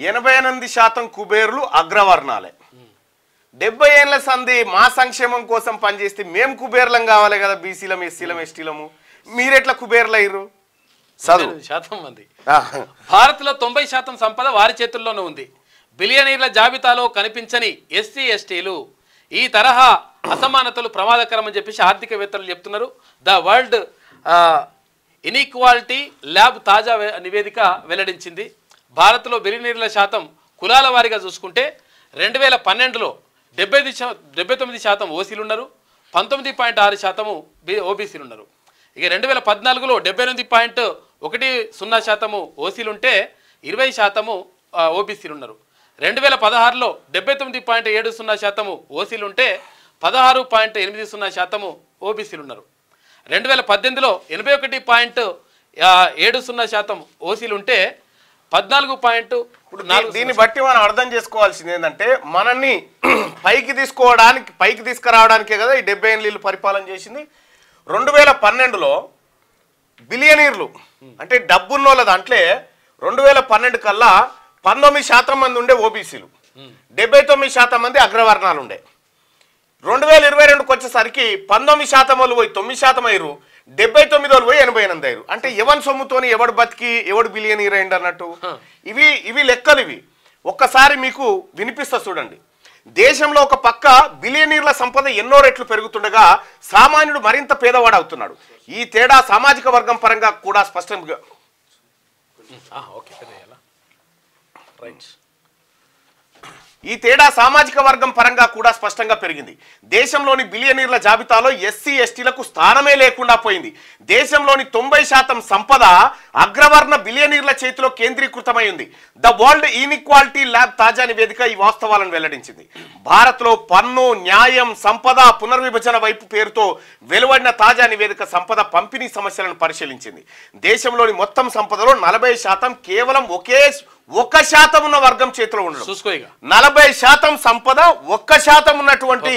88% కుబేరులు అగ్రవర్ణాలే. 70 ఏళ్ల సంధి మా సంక్షేమం కోసం పనిచేస్తే మేము కుబేర్లం కావాలి కదా, బీసీలం ఎస్సీలం ఎస్టీలము, మీరెట్లా కుబేర్లయ్యారు? 90% మంది. భారత్లో 90% సంపద వారి చేతుల్లోనే ఉంది. బిలియనీర్ల జాబితాలో కనిపించని ఎస్సీ ఎస్టీలు. ఈ తరహా అసమానతలు ప్రమాదకరమని చెప్పేసి ఆర్థికవేత్తలు చెప్తున్నారు. ద వరల్డ్ ఇన్ఈక్వాలిటీ ల్యాబ్ తాజా నివేదిక వెల్లడించింది. భారత్లో బిలియనీర్ల శాతం కులాల వారీగా చూసుకుంటే 2012లో 79% ఓసీలు ఉన్నారు, 19.6% ఓబీసీలు ఉన్నారు. ఇక 2014లో 78.10% ఓసీలు ఉంటే 20% ఓబీసీలు ఉన్నారు. 2016లో 79.70% ఓసీలు ఉంటే 16.80% ఓబీసీలు ఉన్నారు. 2018లో 81.70% ఓసీలు ఉంటే 14.4. దీన్ని బట్టి మనం అర్థం చేసుకోవాల్సింది ఏంటంటే, మనల్ని పైకి తీసుకురావడానికే కదా ఈ 70 ఏళ్ళు పరిపాలన చేసింది. 2012లో బిలియనీర్లు అంటే డబ్బున్నోళ్ళ దాంట్లో 2012 కల్లా 19% మంది ఉండే ఓబీసీలు, 79% మంది అగ్రవర్ణాలు ఉండే. 2022కి వచ్చేసరికి 19% వాళ్ళు పోయి 9% అయ్యారు, 79 వాళ్ళు పోయి 88 అయ్యారు. అంటే ఎవరి సొమ్ముతోని ఎవడు బతికి ఎవడు బిలియనీర్ అయింది అన్నట్టు. ఇవి లెక్కలు. ఇవి ఒక్కసారి మీకు వినిపిస్తా చూడండి. దేశంలో ఒక పక్క బిలియనీర్ల సంపద ఎన్నో రెట్లు పెరుగుతుండగా సామాన్యుడు మరింత పేదవాడు అవుతున్నాడు. ఈ తేడా సామాజిక వర్గం పరంగా కూడా స్పష్టంగా స్పష్టంగా పెరిగింది. దేశంలోని బిలియనీర్ల జాబితాలో ఎస్సీ ఎస్టీలకు స్థానమే లేకుండా పోయింది. దేశంలోని 90% సంపద అగ్రవర్ణ బిలియనీర్ల చేతిలో కేంద్రీకృతమైంది. ద వరల్డ్ ఇన్ఈక్వాలిటీ ల్యాబ్ తాజా నివేదిక ఈ వాస్తవాలను వెల్లడించింది. భారత్లో పన్ను, న్యాయం, సంపద పునర్విభజన వైపు పేరుతో వెలువడిన తాజా నివేదిక సంపద పంపిణీ సమస్యలను పరిశీలించింది. దేశంలోని మొత్తం సంపదలో 40% కేవలం 1% ఉన్న వర్గం చేతిలో ఉండడం. 40% సంపద 1% ఉన్నటువంటి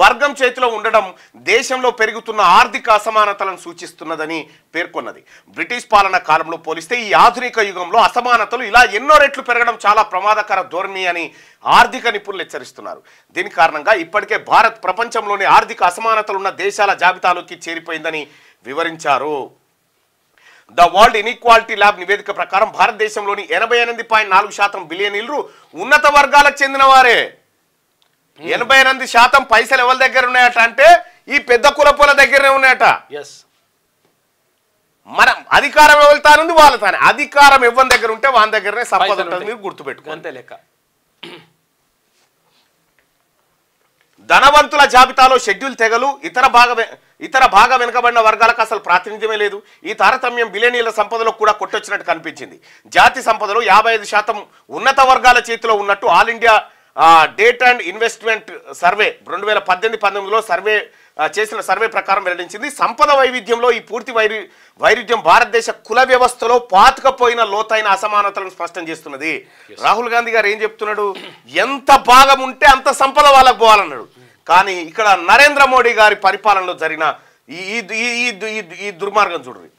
వర్గం చేతిలో ఉండడం దేశంలో పెరుగుతున్న ఆర్థిక అసమానతలను సూచిస్తున్నదని పేర్కొన్నది. బ్రిటిష్ పాలన కాలంలో పోలిస్తే ఈ ఆధునిక యుగంలో అసమానతలు ఇలా ఎన్నో రెట్లు పెరగడం చాలా ప్రమాదకర ధోరణి అని ఆర్థిక నిపుణులు హెచ్చరిస్తున్నారు. దీని కారణంగా ఇప్పటికే భారత్ ప్రపంచంలోని ఆర్థిక అసమానతలున్న దేశాల జాబితాలోకి చేరిపోయిందని వివరించారు. ద వరల్డ్ ఇన్ఈక్వాలిటీ ల్యాబ్ నివేదిక ప్రకారం భారతదేశంలోని 88.4% బిలియనీర్లు ఉన్నత వర్గాలకు చెందిన వారే. 88% పైసలు ఎవరి దగ్గర ఉన్నాయట అంటే ఈ పెద్ద కులపుల దగ్గరనే ఉన్నాయట. మనం అధికారం ఎవరితానుంది వాళ్ళతానే. అధికారం ఎవరి దగ్గర ఉంటే వాళ్ళ దగ్గరనే సంపద ఉంటుంది. మీరు గుర్తుపెట్టుకోండి. ధనవంతుల జాబితాలో షెడ్యూల్ తెగలు, ఇతర బాగా వెనుకబడిన వర్గాలకు అసలు ప్రాతినిధ్యమే లేదు. ఈ తారతమ్యం బిలియనీర్ల సంపదలో కూడా కొట్టొచ్చినట్టు కనిపించింది. జాతి సంపదలో 55% ఉన్నత వర్గాల చేతిలో ఉన్నట్టు all India debt and investment survey 2018-19లో చేసిన సర్వే ప్రకారం వెల్లడించింది. సంపద వైవిధ్యంలో ఈ పూర్తి వైరుధ్యం భారతదేశ కుల వ్యవస్థలో పాతుకపోయిన లోతైన అసమానతలను స్పష్టం చేస్తున్నది. రాహుల్ గాంధీ గారు ఏం చెప్తున్నాడు? ఎంత భాగం ఉంటే అంత సంపద వాళ్ళకు పోవాలన్నాడు. కానీ ఇక్కడ నరేంద్ర మోడీ గారి పరిపాలనలో జరిగిన ఈ దుర్మార్గం చూడండి.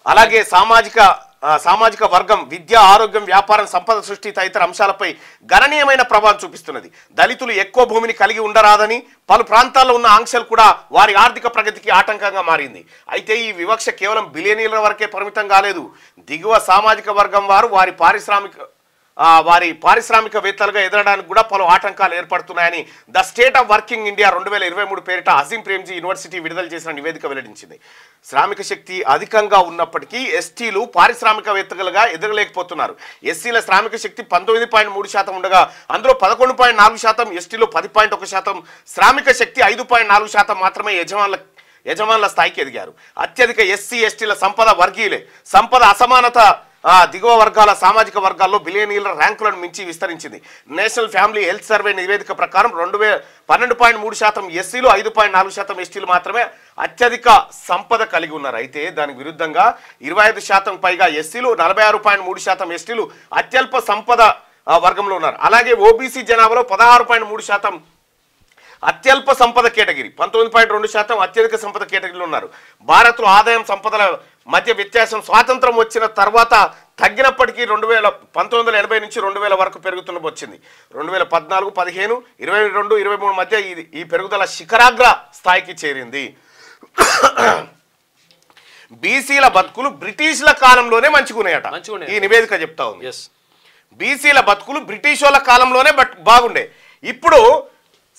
అలాగే సామాజిక వర్గం, విద్య, ఆరోగ్యం, వ్యాపారం, సంపద సృష్టి తదితర అంశాలపై గణనీయమైన ప్రభావం చూపిస్తున్నది. దళితులు ఎక్కువ భూమిని కలిగి ఉండరాదని పలు ప్రాంతాల్లో ఉన్న ఆంక్షలు కూడా వారి ఆర్థిక ప్రగతికి ఆటంకంగా మారింది. అయితే ఈ వివక్ష కేవలం బిలియనీర్ల వరకే పరిమితం కాలేదు. దిగువ సామాజిక వర్గం వారు వారి పారిశ్రామికవేత్తలుగా ఎదగడానికి కూడా పలు ఆటంకాలు ఏర్పడుతున్నాయని the state of working India 2023 పేరిట అజీం ప్రేమ్జీ యూనివర్సిటీ విడుదల చేసిన నివేదిక వెల్లడించింది. శ్రామిక శక్తి అధికంగా ఉన్నప్పటికీ ఎస్టీలు పారిశ్రామికవేత్తలుగా ఎదగలేకపోతున్నారు. ఎస్సీల శ్రామిక శక్తి 19.3% ఉండగా అందులో 11.4%, ఎస్టీలో 10.1%, శ్రామిక శక్తి 5.4% మాత్రమే యజమానుల స్థాయికి ఎదిగారు. అత్యధిక ఎస్సీ ఎస్టీల సంపద వర్గీయులే. సంపద అసమానత దిగువ వర్గాల సామాజిక వర్గాల్లో బిలియనీర్ల ర్యాంకులను మించి విస్తరించింది. నేషనల్ ఫ్యామిలీ హెల్త్ సర్వే నివేదిక ప్రకారం 12.3% ఎస్సీలు, 5.4% ఎస్టీలు మాత్రమే అత్యధిక సంపద కలిగి ఉన్నారు. అయితే దానికి విరుద్ధంగా 25% పైగా ఎస్సీలు, 46.3% ఎస్టీలు అత్యల్ప సంపద వర్గంలో ఉన్నారు. అలాగే ఓబీసీ జనాభాలో 16.3% అత్యల్ప సంపద కేటగిరీ, 19.2% అత్యధిక సంపద కేటగిరీలో ఉన్నారు. భారత్లో ఆదాయం సంపదల మధ్య వ్యత్యాసం స్వాతంత్రం వచ్చిన తర్వాత తగ్గినప్పటికీ 1980 నుంచి 2000 వరకు పెరుగుతున్న వచ్చింది. 2014, 15, 22, 23 మధ్య ఈ పెరుగుదల శిఖరాగ్ర స్థాయికి చేరింది. బీసీల బతుకులు బ్రిటిష్ల కాలంలోనే మంచిగున్నాయట ఈ నివేదిక చెప్తా ఉంది. బీసీల బతుకులు బ్రిటిష్ వాళ్ళ కాలంలోనే బాగుండే. ఇప్పుడు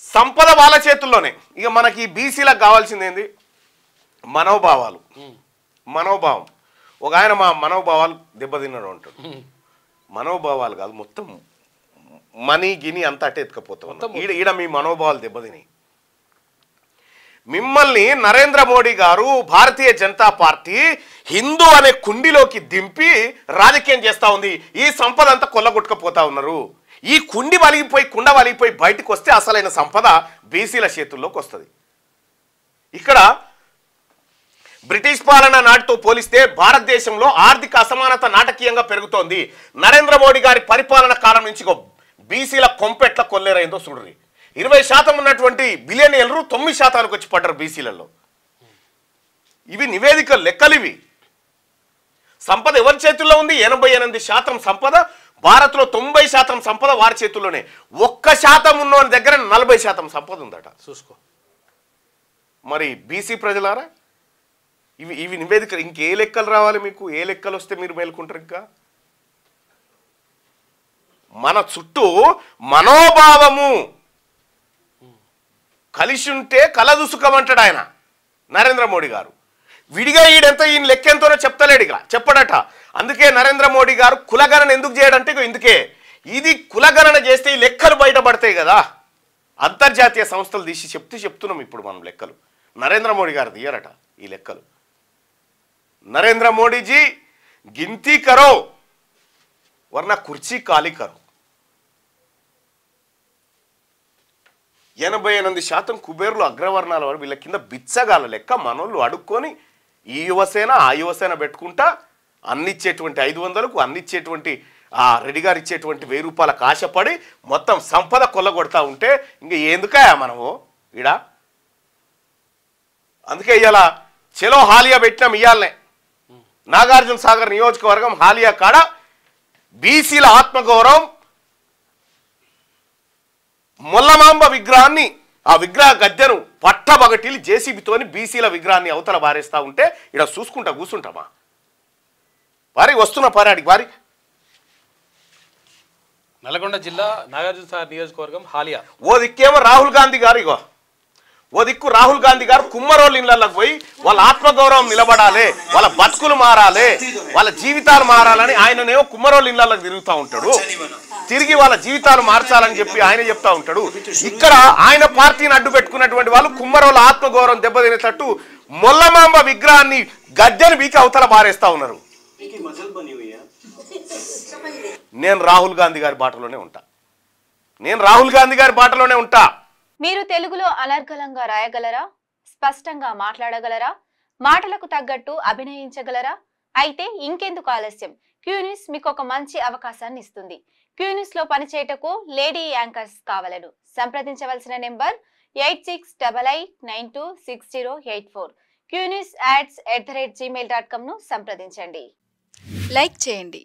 సంపద వాళ్ళ చేతుల్లోనే. ఇక మనకి బీసీలకు కావాల్సింది ఏంది? మనోభావాలు. మనోభావం. ఒక ఆయన మా మనోభావాలు దెబ్బతిన్నాడు అంటాడు. మనోభావాలు కాదు, మొత్తం మనీ గిని అంతా అటే ఎత్తుకపోతాం. ఈడ మీ మనోభావాలు దెబ్బతిని మిమ్మల్ని నరేంద్ర మోడీ గారు భారతీయ జనతా పార్టీ హిందూ అనే కుండిలోకి దింపి రాజకీయం చేస్తూ ఉంది. ఈ సంపద అంతా కొల్లగొట్టుకుపోతా ఉన్నారు. ఈ కుండ వలిగిపోయి బయటకు వస్తే అసలైన సంపద బీసీల చేతుల్లోకి వస్తుంది. ఇక్కడ బ్రిటిష్ పాలన నాటితో పోలిస్తే భారతదేశంలో ఆర్థిక అసమానత నాటకీయంగా పెరుగుతోంది. నరేంద్ర మోడీ గారి పరిపాలన కాలం నుంచి బీసీల కొంపెట్ల కొల్లేరైందో చూడండి. 20% ఉన్నటువంటి బిలియనీర్లు 9% వచ్చి పడ్డారు బీసీలలో. ఇవి నివేదిక లెక్కలు. ఇవి సంపద ఎవరి చేతుల్లో ఉంది? 88% సంపద. భారత్లో 90% సంపద వారి చేతుల్లోనే. 1% ఉన్న దగ్గర 40% సంపద ఉందట. చూసుకో మరి బీసీ ప్రజలారా, ఇవి నివేదిక. ఇంకే లెక్కలు రావాలి మీకు? ఏ లెక్కలు వస్తే మీరు మేలుకుంటారు? ఇంకా మన చుట్టూ మనోభావము కలిసి ఉంటే కలదుసుకమంటాడు ఆయన నరేంద్ర మోడీ గారు. విడిగా ఈయన లెక్కెంతోనో చెప్తలేడు, ఇక చెప్పడట. అందుకే నరేంద్ర మోడీ గారు కులగణన ఎందుకు చేయడంటే ఇందుకే. ఇది కులగణన చేస్తే ఈ లెక్కలు బయటపడతాయి కదా. అంతర్జాతీయ సంస్థలు తీసి చెప్తున్నాం ఇప్పుడు మనం లెక్కలు. నరేంద్ర మోడీ గారు తీయరట ఈ లెక్కలు. నరేంద్ర మోడీజీ గినతీ కరో వర్నా కుర్చీ ఖాళీ కరో. 88% కుబేర్లు అగ్రవర్ణాల వారు. వీళ్ళ కింద బిచ్చగాల లెక్క మనోళ్ళు అడుక్కొని ఈ యువసేన ఆ యువసేన పెట్టుకుంటా అన్నిచ్చేటువంటి 500కు అన్నిచ్చేటువంటి రెడ్డి గారు ఇచ్చేటువంటి 1000 రూపాయలకు ఆశపడి మొత్తం సంపద కొల్లగొడతా ఉంటే ఇంక ఎందుకయా మనము ఈడ? అందుకే ఇవాళ చెలో హాలియా పెట్టినాం. ఇయ్యాలనే నాగార్జున సాగర్ నియోజకవర్గం హాలియా కాడ బీసీల ఆత్మగౌరవం మొల్లమాంబ విగ్రహాన్ని, ఆ విగ్రహ గద్దెను పట్టబగటిలి జేసీబీతోని బీసీల విగ్రహాన్ని అవతల బారేస్తా ఉంటే ఇక్కడ చూసుకుంటా కూర్చుంటామా? వారి వస్తున్న పారాడికి వారి నల్గొండ జిల్లా నాగార్జున సాగర్ నియోజకవర్గం హాలియా. ఓ దిక్కేమో రాహుల్ గాంధీ గారు, ఇగో ఓ దిక్కు రాహుల్ గాంధీ గారు కుమ్మరోళ్ళ ఇళ్లలోకి పోయి వాళ్ళ ఆత్మగౌరవం నిలబడాలి, వాళ్ళ బతుకులు మారాలి, వాళ్ళ జీవితాలు మారాలని ఆయననేమో కుమ్మరోళ్ళ ఇళ్లలోకి తిరుగుతూ ఉంటాడు. తిరిగి వాళ్ళ జీవితాలు మార్చాలని చెప్పి ఆయన చెప్తా ఉంటాడు. ఇక్కడ ఆయన పార్టీని అడ్డు పెట్టుకున్నటువంటి వాళ్ళు కుమ్మరోళ్ళ ఆత్మగౌరవం దెబ్బతినేటట్టు మొల్లమాంబ విగ్రహాన్ని గద్దెను బీకి అవతల బారేస్తా ఉన్నారు. నేను రాహుల్ గాంధీ గారి బాటలోనే ఉంటా. మీరు తెలుగులో అనర్గళంగా రాయగలరా? స్పష్టంగా మాట్లాడగలరా? మాటలకు తగ్గట్టు అభినయించగలరా? అయితే ఇంకెందుకు ఆలస్యం? క్యూన్యూస్ మీకు ఒక మంచి అవకాశాన్ని ఇస్తుంది. క్యూన్యూస్ లో పనిచేయటకు లేడీ యాంకర్స్ కావాలను సంప్రదించవలసిన నెంబర్ 8688926084. QNewsAds@gmail.com ను సంప్రదించండి. లైక్ చేయండి.